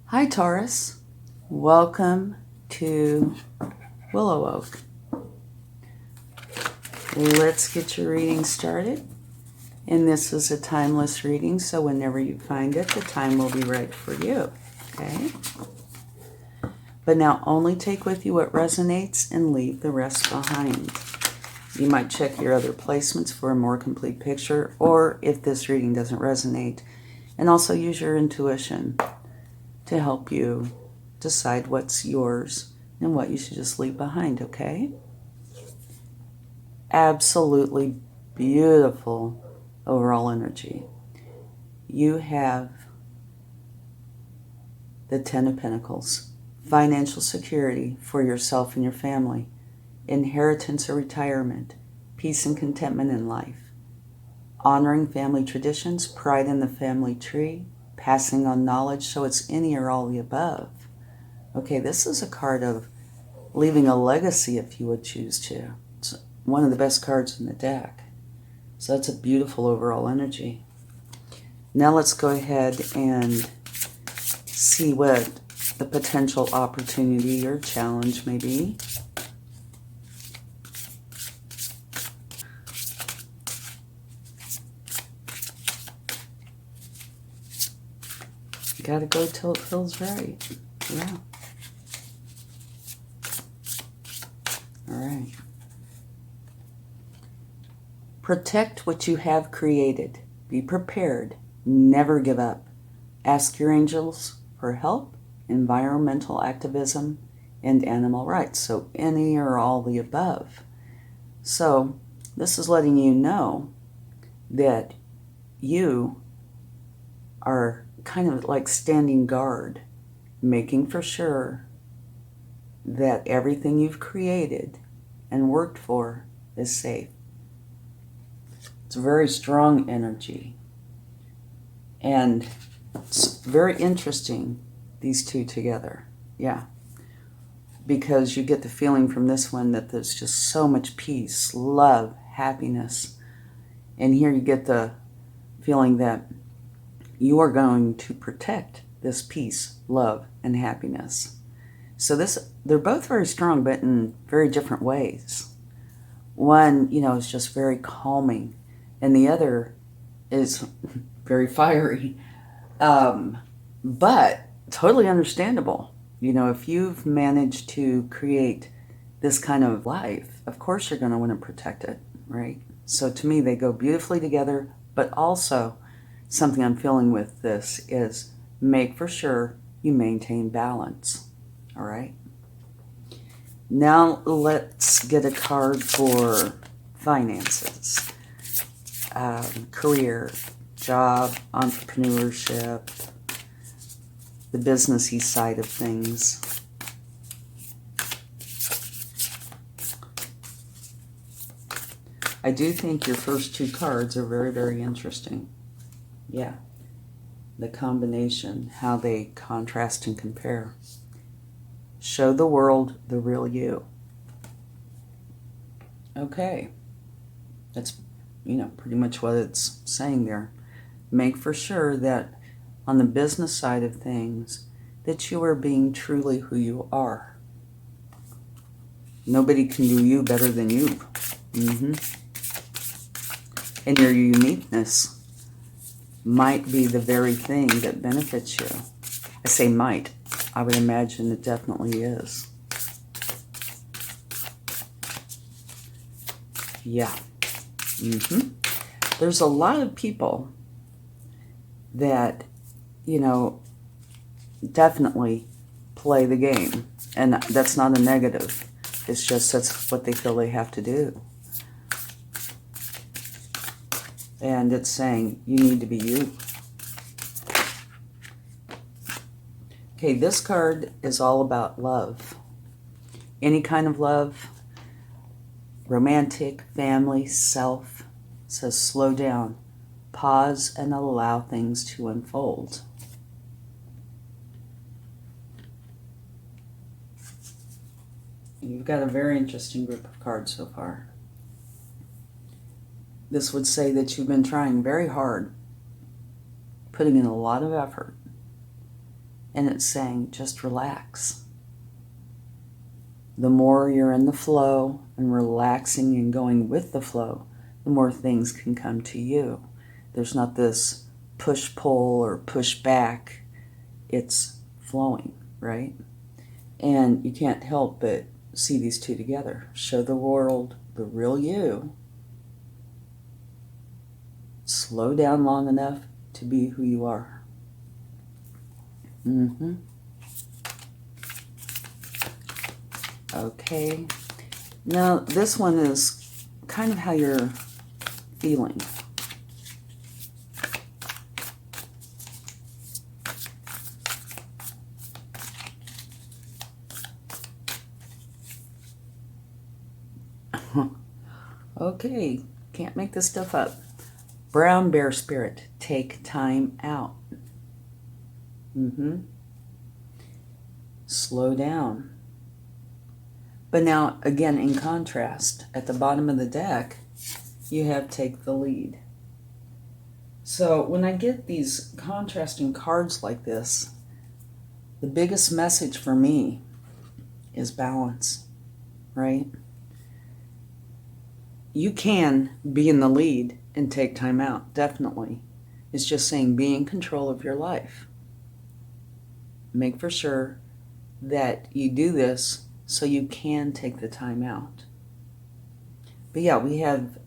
Hi Taurus, welcome to WillowOAK. Let's get your reading started. And this is a timeless reading, so whenever you find it, the time will be right for you, okay? But now only take with you what resonates and leave the rest behind. You might check your other placements for a more complete picture, or if this reading doesn't resonate, and also use your intuition to help you decide what's yours and what you should just leave behind, okay? Absolutely beautiful overall energy. You have the Ten of Pentacles, financial security for yourself and your family, inheritance or retirement, peace and contentment in life, honoring family traditions, pride in the family tree, passing on knowledge, so it's any or all the above. Okay, this is a card of leaving a legacy if you would choose to. It's one of the best cards in the deck. So that's a beautiful overall energy. Now let's go ahead and see what the potential opportunity or challenge may be. Gotta go till it feels right. Yeah. All right. Protect what you have created. Be prepared. Never give up. Ask your angels for help, environmental activism, and animal rights. So any or all the above. So this is letting you know that you are kind of like standing guard, making for sure that everything you've created and worked for is safe. It's a very strong energy. And it's very interesting, these two together. Yeah. Because you get the feeling from this one that there's just so much peace, love, happiness. And here you get the feeling that you are going to protect this peace, love, and happiness. So they're both very strong, but in very different ways. One, is just very calming, and the other is very fiery. But totally understandable. If you've managed to create this kind of life, of course you're going to want to protect it, right? So to me, they go beautifully together, but also something I'm feeling with this is make for sure you maintain balance. All right. Now let's get a card for finances, career, job, entrepreneurship, the businessy side of things. I do think your first two cards are very, very interesting. Yeah, the combination, how they contrast and compare. Show the world the real you. Okay, that's, pretty much what it's saying there. Make for sure that on the business side of things, that you are being truly who you are. Nobody can do you better than you. And your uniqueness might be the very thing that benefits you. I say might. I would imagine it definitely is. Yeah. There's a lot of people that, definitely play the game. And that's not a negative. It's just that's what they feel they have to do. And it's saying you need to be you. Okay, this card is all about love. Any kind of love, romantic, family, self. It says slow down, pause, and allow things to unfold. You've got a very interesting group of cards so far. This would say that you've been trying very hard, putting in a lot of effort, And it's saying, just relax. The more you're in the flow and relaxing and going with the flow, the more things can come to you. There's not this push-pull or push-back. It's flowing, right? And you can't help but see these two together. Show the world the real you. Slow down long enough to be who you are. Okay. Now, this one is kind of how you're feeling. Okay, can't make this stuff up. Brown bear spirit, take time out. Slow down. But now, again, in contrast, at the bottom of the deck, you have take the lead. So when I get these contrasting cards like this, the biggest message for me is balance, right? You can be in the lead and take time out, definitely. It's just saying be in control of your life. Make for sure that you do this so you can take the time out. But yeah, we have,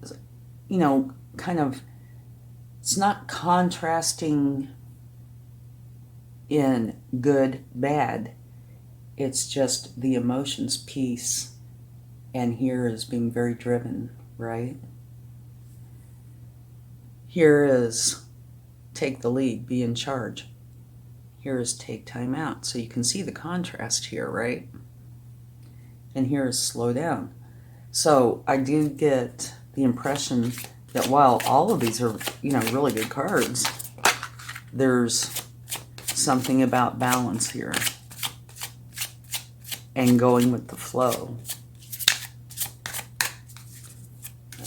kind of, it's not contrasting in good, bad. It's just the emotions piece, and here is being very driven, right? Here is take the lead, be in charge. Here is take time out. So you can see the contrast here, right? And here is slow down. So I do get the impression that while all of these are, really good cards, there's something about balance here and going with the flow.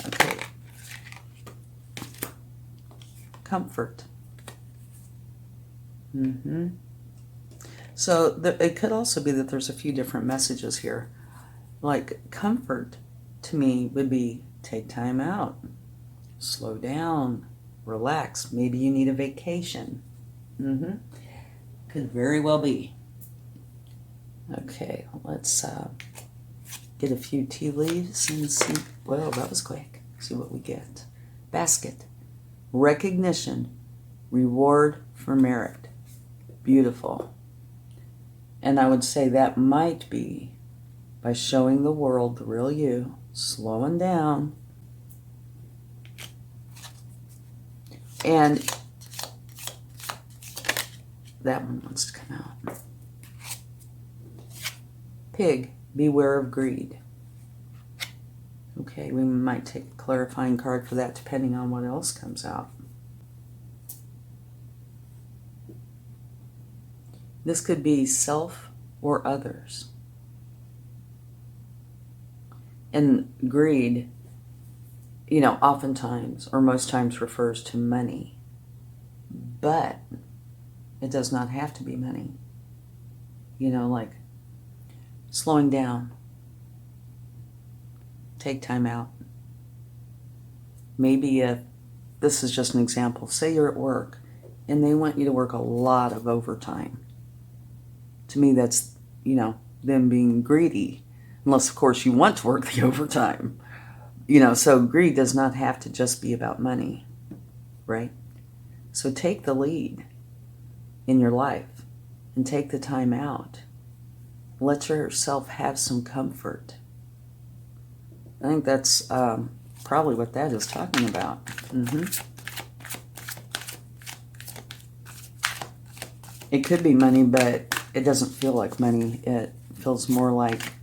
Okay. Comfort. So it could also be that there's a few different messages here. Like comfort to me would be take time out, slow down, relax. Maybe you need a vacation. Could very well be. Okay, let's get a few tea leaves and see. Well, that was quick. See what we get. Basket. Recognition. Reward for merit. Beautiful. And I would say that might be by showing the world the real you, slowing down, and that one wants to come out. Pig, beware of greed. Okay, we might take a clarifying card for that depending on what else comes out. This could be self or others. And greed, oftentimes or most times refers to money. But it does not have to be money. Like slowing down. Take time out. Maybe if this is just an example, say you're at work and they want you to work a lot of overtime. To me, that's, them being greedy. Unless, of course, you want to work the overtime. So greed does not have to just be about money, right? So take the lead in your life and take the time out. Let yourself have some comfort. I think that's probably what that is talking about. It could be money, but it doesn't feel like money. It feels more like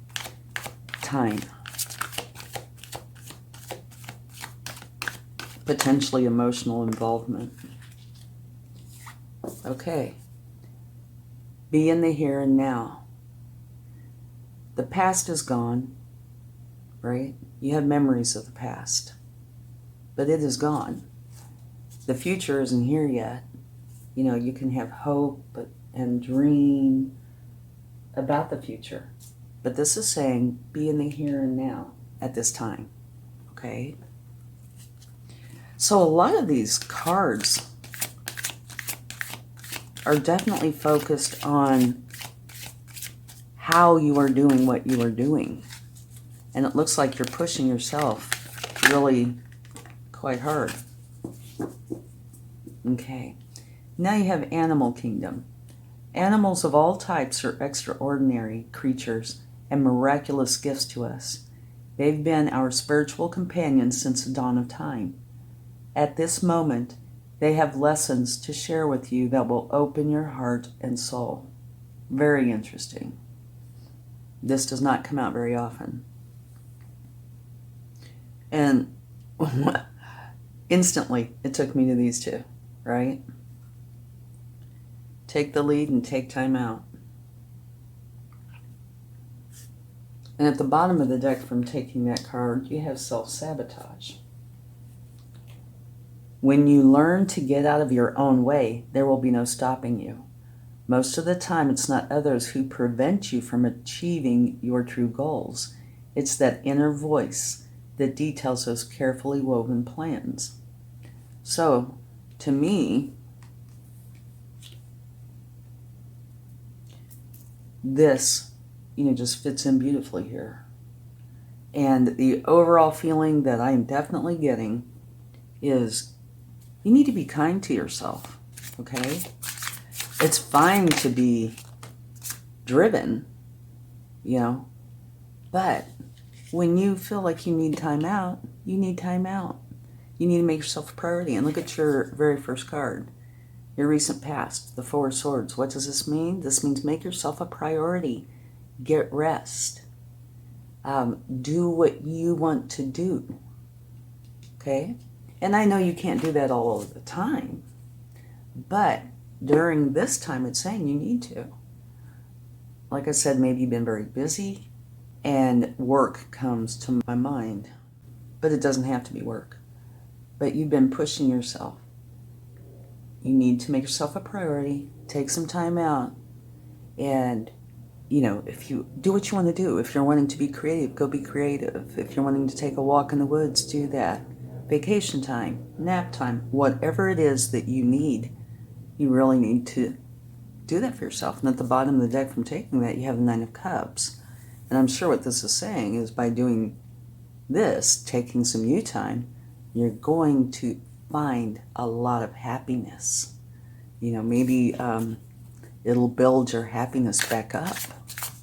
time. Potentially emotional involvement. Okay. Be in the here and now. The past is gone, right? You have memories of the past, but it is gone. The future isn't here yet. You can have hope, but and dream about the future. But this is saying be in the here and now at this time. Okay? So a lot of these cards are definitely focused on how you are doing what you are doing. And it looks like you're pushing yourself really quite hard. Okay. Now you have Animal Kingdom. Animals of all types are extraordinary creatures and miraculous gifts to us. They've been our spiritual companions since the dawn of time. At this moment, they have lessons to share with you that will open your heart and soul. Very interesting. This does not come out very often. And instantly, it took me to these two, right? Take the lead and take time out. And at the bottom of the deck from taking that card, you have self-sabotage. When you learn to get out of your own way, there will be no stopping you. Most of the time, it's not others who prevent you from achieving your true goals. It's that inner voice that details those carefully woven plans. So, to me, this, just fits in beautifully here. And the overall feeling that I am definitely getting is you need to be kind to yourself, okay? It's fine to be driven, but when you feel like you need time out, you need time out. You need to make yourself a priority. And look at your very first card, your recent past, the Four of Swords. What does this mean? This means make yourself a priority. Get rest. Do what you want to do, okay? And I know you can't do that all of the time, but during this time, it's saying you need to. Like I said, maybe you've been very busy, and work comes to my mind, but it doesn't have to be work. But you've been pushing yourself. You need to make yourself a priority, take some time out, and if you do what you want to do, if you're wanting to be creative, go be creative. If you're wanting to take a walk in the woods, do that. Vacation time, nap time, whatever it is that you need, you really need to do that for yourself. And at the bottom of the deck from taking that, you have the Nine of Cups. And I'm sure what this is saying is by doing this, taking some you time, you're going to find a lot of happiness. Maybe it'll build your happiness back up,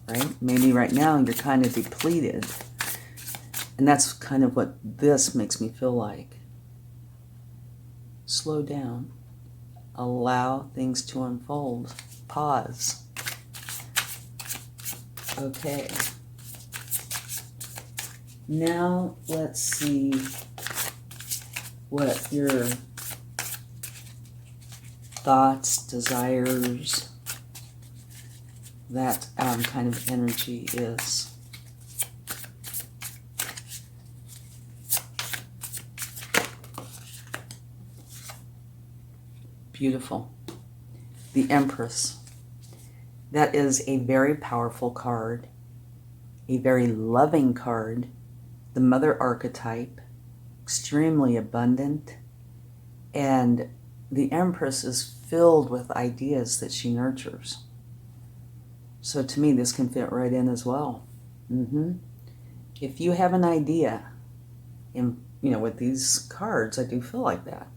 right? Maybe right now you're kind of depleted. And that's kind of what this makes me feel like. Slow down. Allow things to unfold. Pause. Okay. Now let's see what your thoughts, desires, that kind of energy is. Beautiful. The Empress. That is a very powerful card, a very loving card, the Mother archetype, extremely abundant, and the Empress is filled with ideas that she nurtures. So to me, this can fit right in as well. If you have an idea, with these cards, I do feel like that.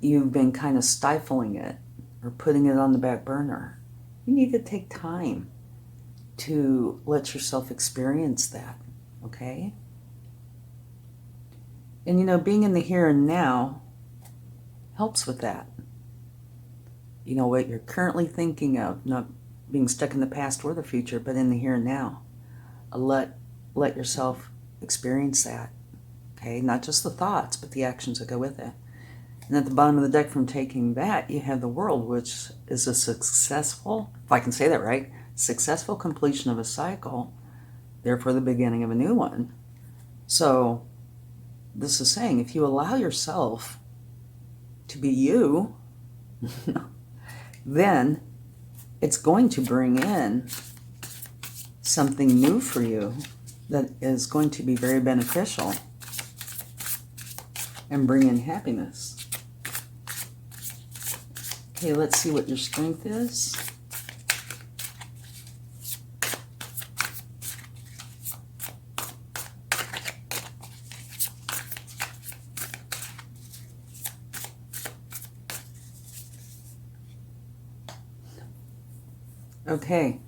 You've been kind of stifling it or putting it on the back burner. You need to take time to let yourself experience that, okay? And being in the here and now helps with that. What you're currently thinking of, not being stuck in the past or the future, but in the here and now. Let yourself experience that, okay? Not just the thoughts, but the actions that go with it. And at the bottom of the deck from taking that, you have the World, which is a successful, if I can say that right, successful completion of a cycle, therefore the beginning of a new one. So this is saying if you allow yourself to be you, then it's going to bring in something new for you that is going to be very beneficial and bring in happiness. Okay, let's see what your strength is. Okay,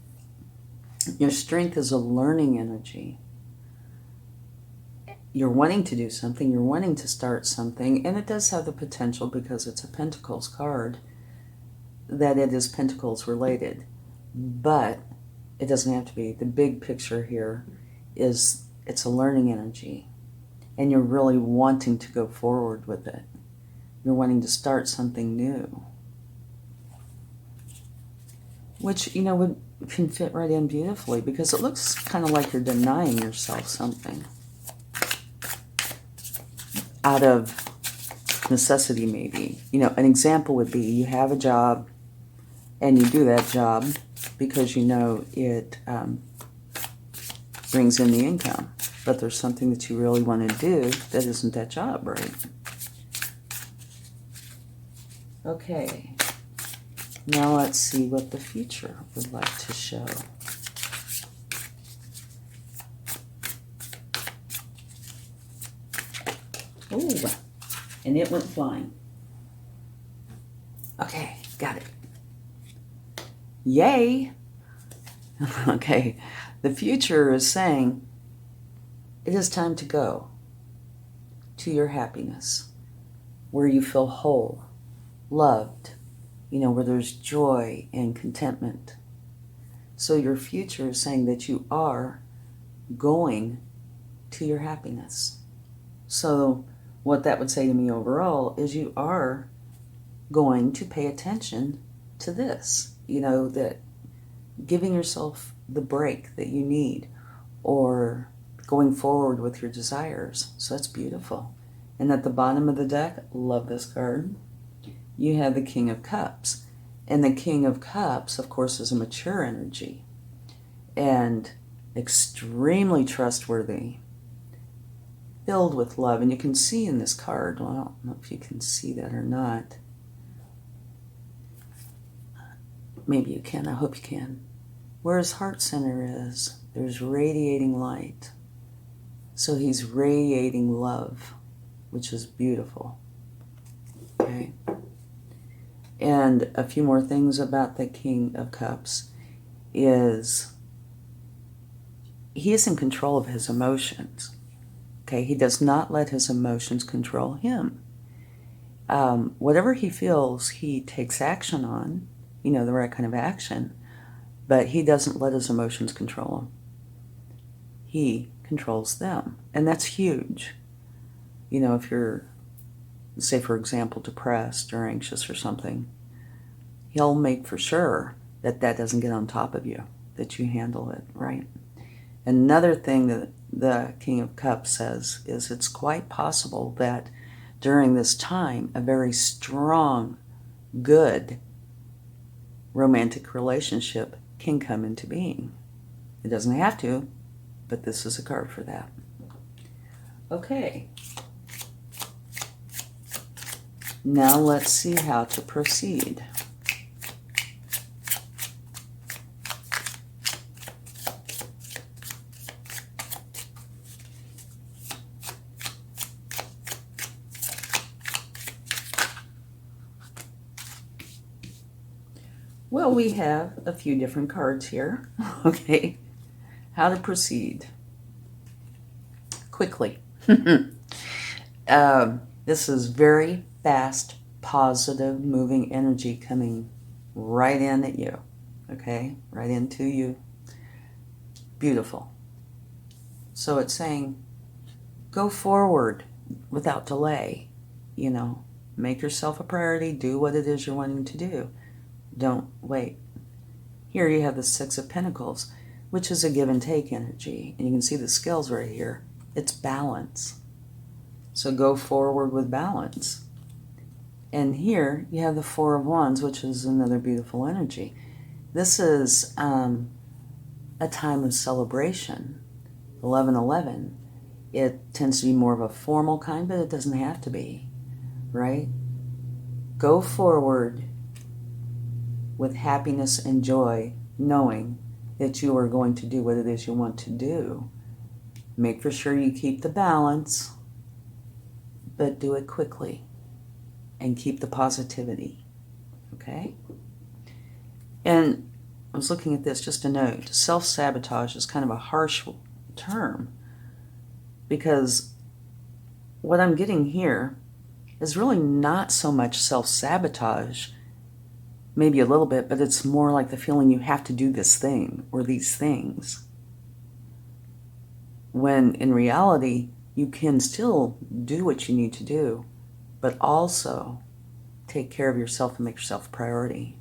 your strength is a learning energy. You're wanting to do something, you're wanting to start something, and it does have the potential, because it's a Pentacles card, that it is Pentacles related. But it doesn't have to be. The big picture here is it's a learning energy, and you're really wanting to go forward with it. You're wanting to start something new, which, you know, can fit right in beautifully, because it looks kind of like you're denying yourself something out of necessity, maybe. You know, an example would be you have a job and you do that job because you know it brings in the income, but there's something that you really want to do that isn't that job, right? Okay, now let's see what the future would like to show. Oh, and it went flying. Okay, got it. Yay! Okay, the future is saying it is time to go to your happiness, where you feel whole, loved, you know, where there's joy and contentment. So your future is saying that you are going to your happiness. So what that would say to me overall is you are going to pay attention to this, you know, that giving yourself the break that you need, or going forward with your desires. So that's beautiful. And at the bottom of the deck, love this card, you have the King of Cups. And the King of Cups, of course, is a mature energy and extremely trustworthy, filled with love. And you can see in this card, well, I don't know if you can see that or not. Maybe you can, I hope you can. Where his heart center is, there's radiating light. So he's radiating love, which is beautiful. Okay. And a few more things about the King of Cups is he is in control of his emotions. Okay, he does not let his emotions control him. Whatever he feels, he takes action on, you know, the right kind of action, but he doesn't let his emotions control him. He controls them, and that's huge. You know, if you're, say, for example, depressed or anxious or something, he'll make for sure that that doesn't get on top of you, that you handle it, right? Another thing that the King of Cups says is it's quite possible that during this time, a very strong, good romantic relationship can come into being. It doesn't have to, but this is a card for that. Okay. Now let's see how to proceed. Well, we have a few different cards here. Okay. How to proceed. Quickly. This is very fast, positive, moving energy coming right in at you. Okay? Right into you. Beautiful. So it's saying, go forward without delay. You know, make yourself a priority. Do what it is you're wanting to do. Don't wait. Here you have the Six of Pentacles, which is a give and take energy. And you can see the scales right here. It's balance. So go forward with balance. And here you have the Four of Wands, which is another beautiful energy. This is a time of celebration. 11/11. It tends to be more of a formal kind, but it doesn't have to be, right? Go forward with happiness and joy, knowing that you are going to do what it is you want to do. Make for sure you keep the balance, but do it quickly and keep the positivity, okay? And I was looking at this, just a note. Self-sabotage is kind of a harsh term because what I'm getting here is really not so much self-sabotage, maybe a little bit, but it's more like the feeling you have to do this thing or these things. When in reality, you can still do what you need to do, but also take care of yourself and make yourself a priority.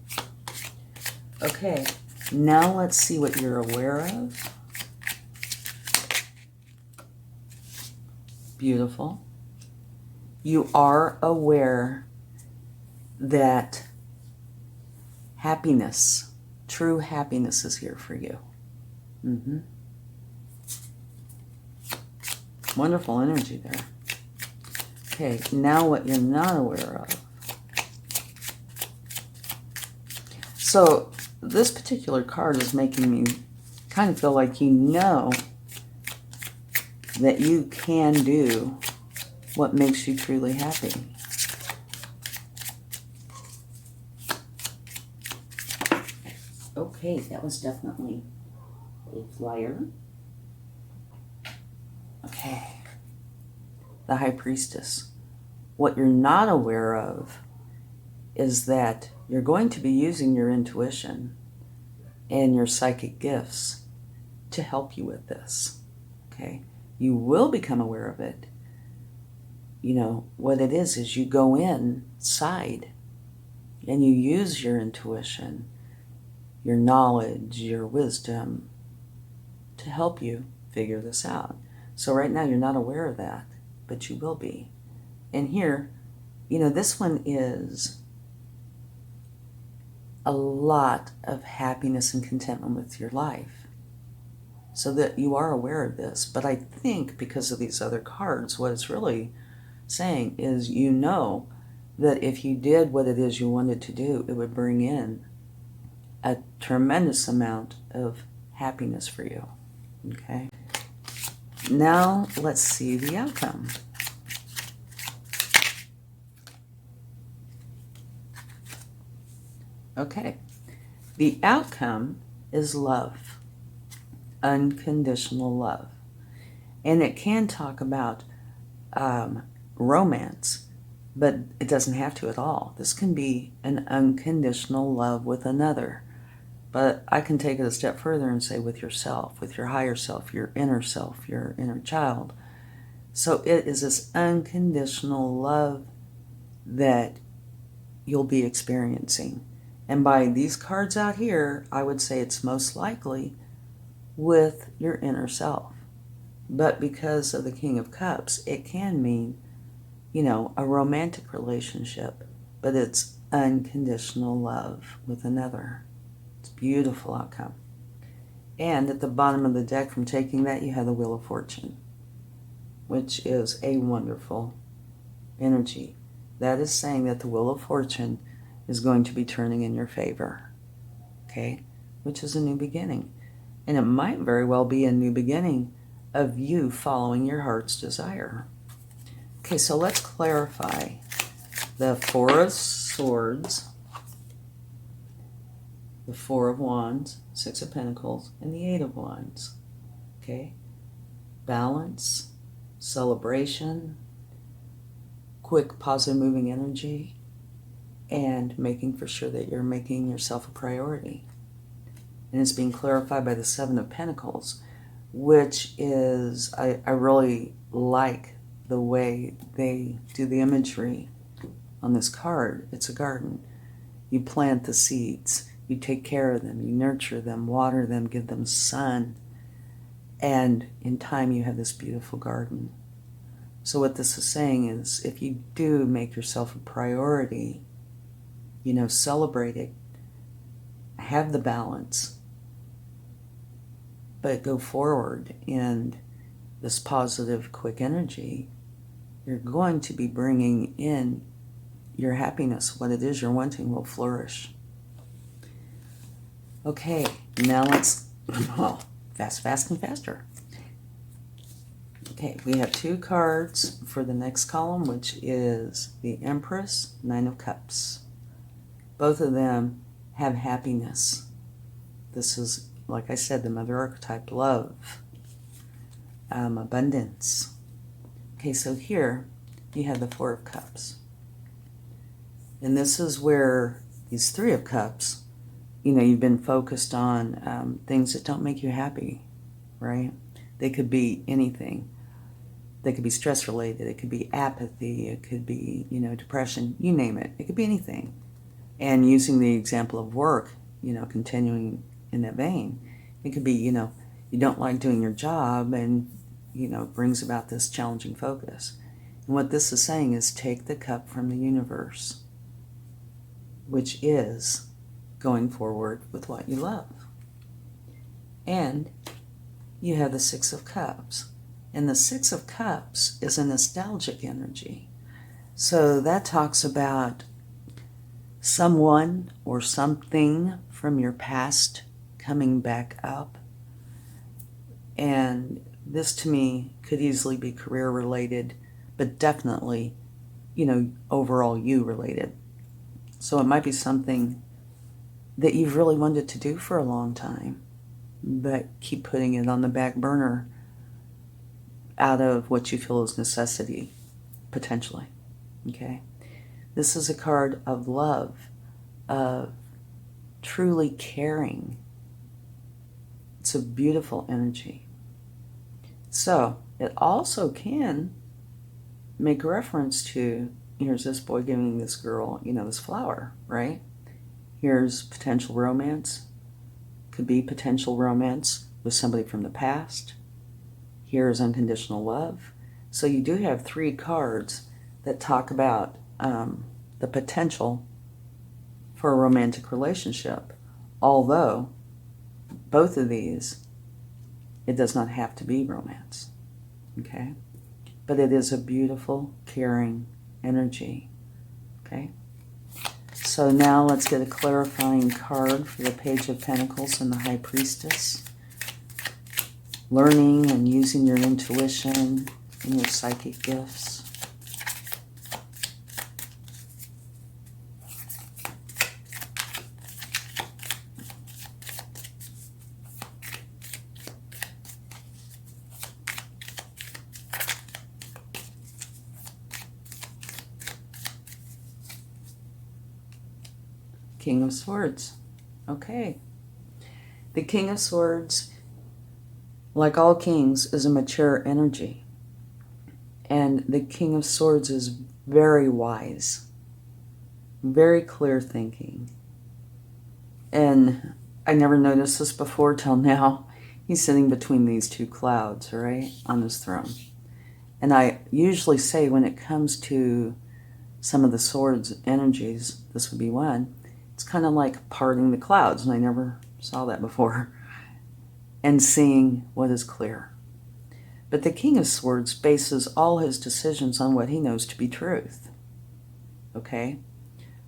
Okay, now let's see what you're aware of. Beautiful. You are aware that happiness, true happiness is here for you. Wonderful energy there. Okay, now what you're not aware of. So this particular card is making me kind of feel like you know that you can do what makes you truly happy. Okay, that was definitely a flyer. Okay. The High Priestess. What you're not aware of is that you're going to be using your intuition and your psychic gifts to help you with this. Okay? You will become aware of it. You know, what it is you go inside and you use your intuition, your knowledge, your wisdom to help you figure this out. So right now you're not aware of that, but you will be. And here, you know, this one is a lot of happiness and contentment with your life. So that you are aware of this. But I think because of these other cards, what it's really saying is you know that if you did what it is you wanted to do, it would bring in a tremendous amount of happiness for you. Okay? Now let's see the outcome. Okay. The outcome is love. Unconditional love. And it can talk about romance, but it doesn't have to at all. This can be an unconditional love with another. But I can take it a step further and say with yourself, with your higher self, your inner child. So it is this unconditional love that you'll be experiencing. And by these cards out here, I would say it's most likely with your inner self. But because of the King of Cups, it can mean, you know, a romantic relationship, but it's unconditional love with another. It's a beautiful outcome. And at the bottom of the deck from taking that, you have the Wheel of Fortune, which is a wonderful energy. That is saying that the Wheel of Fortune is going to be turning in your favor, okay? Which is a new beginning. And it might very well be a new beginning of you following your heart's desire. Okay, so let's clarify. The Four of Swords, the Four of Wands, Six of Pentacles, and the Eight of Wands. Okay? Balance, celebration, quick, positive moving energy, and making for sure that you're making yourself a priority. And it's being clarified by the Seven of Pentacles, which is, I really like the way they do the imagery on this card. It's a garden. You plant the seeds, you take care of them, you nurture them, water them, give them sun, and in time you have this beautiful garden. So what this is saying is, if you do make yourself a priority, celebrate it, have the balance, but go forward in this positive, quick energy, you're going to be bringing in your happiness. What it is you're wanting will flourish. Okay, now let's, fast and faster. Okay, we have 2 cards for the next column, which is the Empress, 9 of Cups. Both of them have happiness. This is, like I said, the mother archetype, love, abundance. Okay, so here you have the 4 of Cups. And this is where these 3 of Cups, you've been focused on things that don't make you happy, right? They could be anything. They could be stress related. It could be apathy. It could be, depression. You name it. It could be anything. And using the example of work, continuing in that vein, it could be, you don't like doing your job and, brings about this challenging focus. And what this is saying is take the cup from the universe, which is going forward with what you love. And you have the 6 of Cups. And the 6 of Cups is a nostalgic energy. So that talks about someone or something from your past coming back up. And this to me could easily be career related, but definitely, overall you related. So it might be something that you've really wanted to do for a long time, but keep putting it on the back burner out of what you feel is necessity, potentially. Okay? This is a card of love, of truly caring. It's a beautiful energy. So it also can make reference to, here's this boy giving this girl, this flower, right? Here's potential romance. Could be potential romance with somebody from the past. Here's unconditional love. So you do have 3 cards that talk about the potential for a romantic relationship. Although, both of these, it does not have to be romance. Okay? But it is a beautiful, caring energy. Okay? So now let's get a clarifying card for the Page of Pentacles and the High Priestess. Learning and using your intuition and your psychic gifts. King of Swords. Okay. The King of Swords, like all kings, is a mature energy. And the King of Swords is very wise, very clear thinking. And I never noticed this before till now. He's sitting between these 2 clouds, right, on his throne. And I usually say when it comes to some of the swords energies, this would be one, it's kind of like parting the clouds, and I never saw that before, and seeing what is clear. But the King of Swords bases all his decisions on what he knows to be truth. Okay?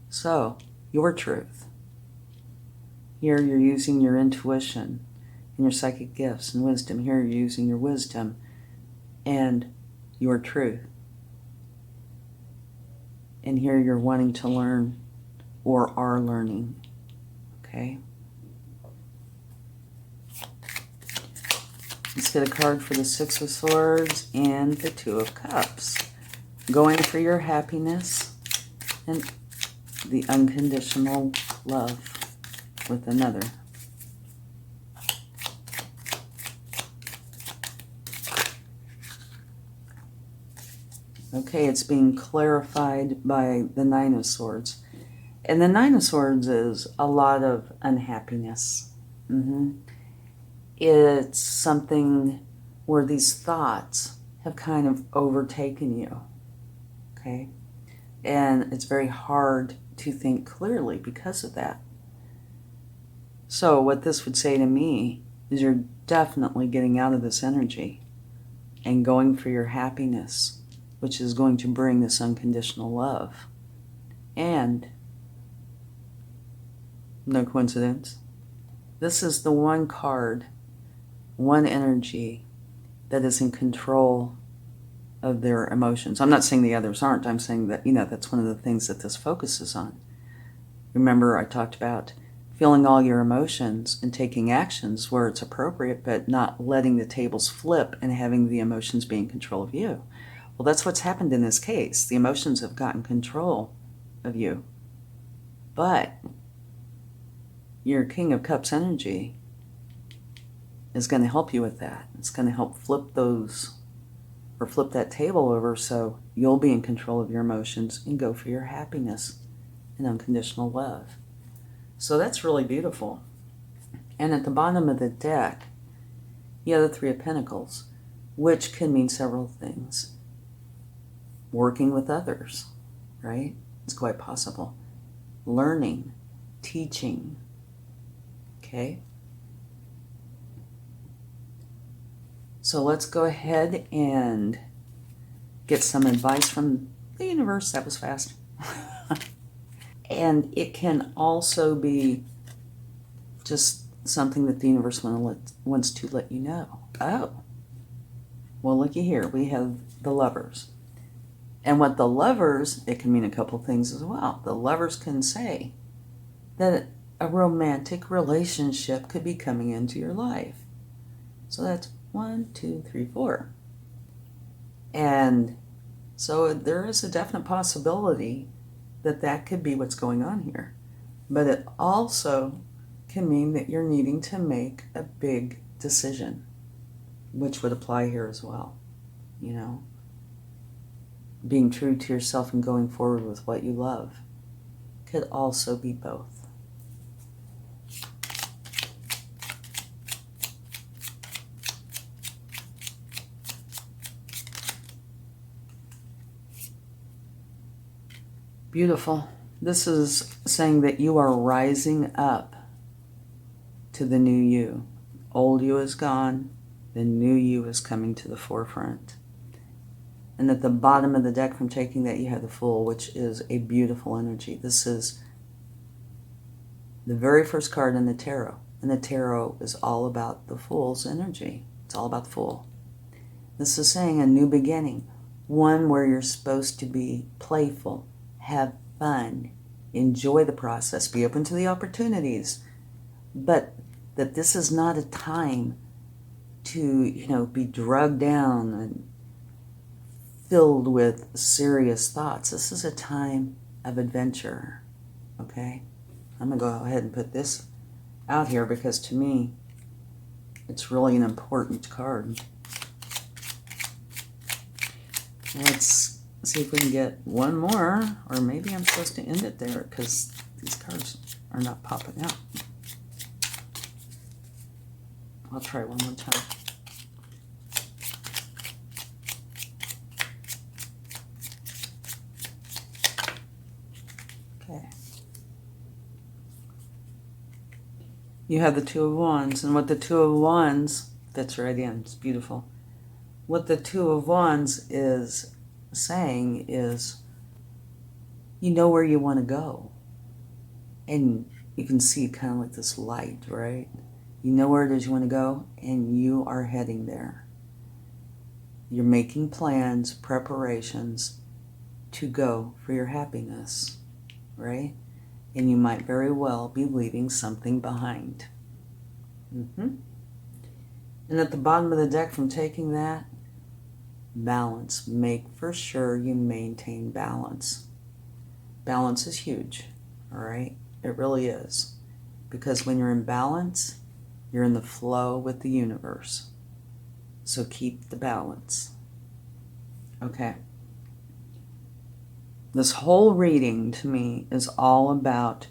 So, your truth. Here you're using your intuition and your psychic gifts and wisdom. Here you're using your wisdom and your truth. And here you're wanting to learn or are learning. Okay? Let's get a card for the 6 of Swords and the 2 of Cups. Going for your happiness and the unconditional love with another. Okay, it's being clarified by the 9 of Swords. And the 9 of Swords is a lot of unhappiness. It's something where these thoughts have kind of overtaken you, okay? And it's very hard to think clearly because of that. So what this would say to me is you're definitely getting out of this energy and going for your happiness, which is going to bring this unconditional love. And, no coincidence, this is the one card, one energy that is in control of their emotions. I'm not saying the others aren't. I'm saying that, that's one of the things that this focuses on. Remember, I talked about feeling all your emotions and taking actions where it's appropriate, but not letting the tables flip and having the emotions be in control of you. Well, that's what's happened in this case. The emotions have gotten control of you. But your King of Cups energy is going to help you with that. It's going to help flip that table over so you'll be in control of your emotions and go for your happiness and unconditional love. So that's really beautiful. And at the bottom of the deck, you have the Three of Pentacles, which can mean several things. Working with others, right? It's quite possible. Learning, teaching, okay? So let's go ahead and get some advice from the universe. That was fast. And it can also be just something that the universe wants to let you know. Oh, well, looky here. We have the Lovers. And what the Lovers, it can mean a couple things as well. The Lovers can say that a romantic relationship could be coming into your life. So that's 1, 2, 3, 4. And so there is a definite possibility that could be what's going on here. But it also can mean that you're needing to make a big decision, which would apply here as well. Being true to yourself and going forward with what you love could also be both. Beautiful. This is saying that you are rising up to the new you. Old you is gone. The new you is coming to the forefront. And at the bottom of the deck from taking that, you have the Fool, which is a beautiful energy. This is the very first card in the tarot. And the tarot is all about the Fool's energy. It's all about the Fool. This is saying a new beginning. One where you're supposed to be playful, have fun, enjoy the process, be open to the opportunities. But that this is not a time to, be drugged down and filled with serious thoughts. This is a time of adventure, okay? I'm going to go ahead and put this out here because to me, it's really an important card. Let's see if we can get one more, or maybe I'm supposed to end it there because these cards are not popping out. I'll try one more time. Okay. You have the Two of Wands, and what the Two of Wands fits right in. It's beautiful. What the Two of Wands is saying is, you know where you want to go. And you can see kind of like this light, right? You know where it is you want to go, and you are heading there. You're making plans, preparations to go for your happiness, right? And you might very well be leaving something behind. And at the bottom of the deck from taking that, balance. Make for sure you maintain balance. Balance is huge, all right? It really is. Because when you're in balance, you're in the flow with the universe. So keep the balance. Okay. This whole reading to me is all about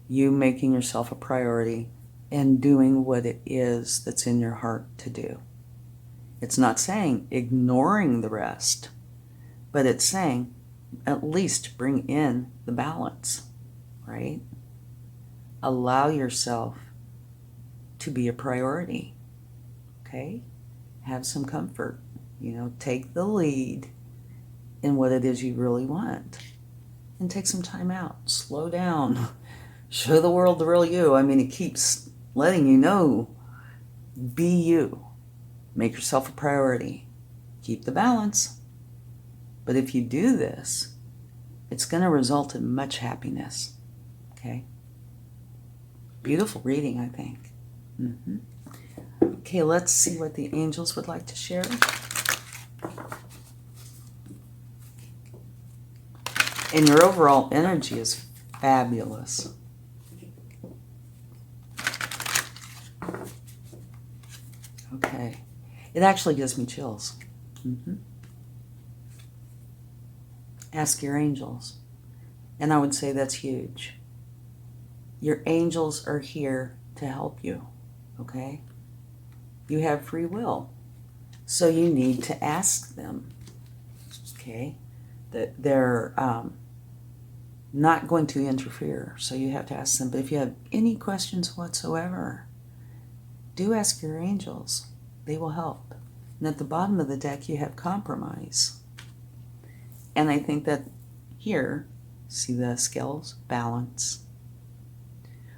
you making yourself a priority and doing what it is that's in your heart to do. It's not saying ignoring the rest, but it's saying at least bring in the balance, right? Allow yourself to be a priority, okay? Have some comfort, take the lead in what it is you really want. And take some time out, slow down, show the world the real you. I mean, it keeps letting you know, be you. Make yourself a priority. Keep the balance. But if you do this, it's going to result in much happiness. Okay? Beautiful reading, I think. Okay, let's see what the angels would like to share. And your overall energy is fabulous. Okay. It actually gives me chills. Ask your angels. And I would say that's huge. Your angels are here to help you, okay? You have free will. So you need to ask them, okay? That they're not going to interfere, so you have to ask them. But if you have any questions whatsoever, do ask your angels. They will help. And at the bottom of the deck, you have compromise. And I think that here, see the scales? Balance.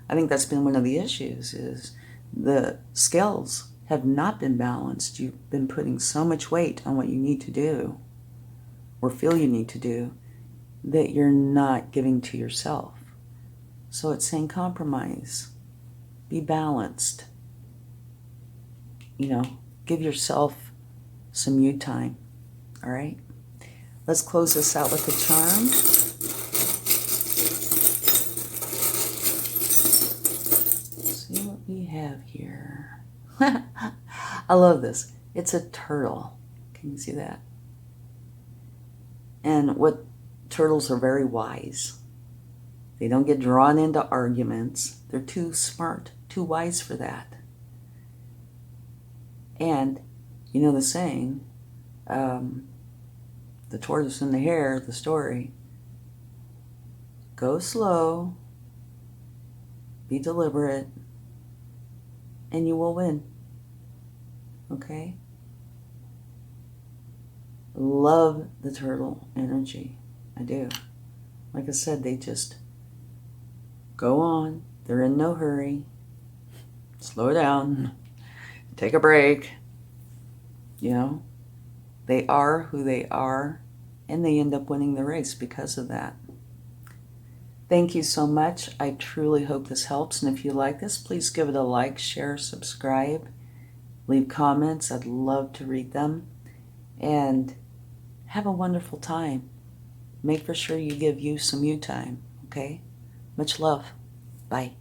I think that's been one of the issues, is the scales have not been balanced. You've been putting so much weight on what you need to do, or feel you need to do, that you're not giving to yourself. So it's saying compromise. Be balanced. Give yourself some you time. All right? Let's close this out with a charm. Let's see what we have here. I love this. It's a turtle. Can you see that? And what turtles are very wise. They don't get drawn into arguments. They're too smart, too wise for that. And the saying, the tortoise and the hare, the story, go slow, be deliberate, and you will win. Okay? Love the turtle energy. I do. Like I said, they just go on. They're in no hurry. Slow down. Take a break. They are who they are, and they end up winning the race because of that. Thank you so much. I truly hope this helps. And if you like this, please give it a like, share, subscribe, leave comments. I'd love to read them. And have a wonderful time. Make for sure you give you some you time, okay? Much love. Bye.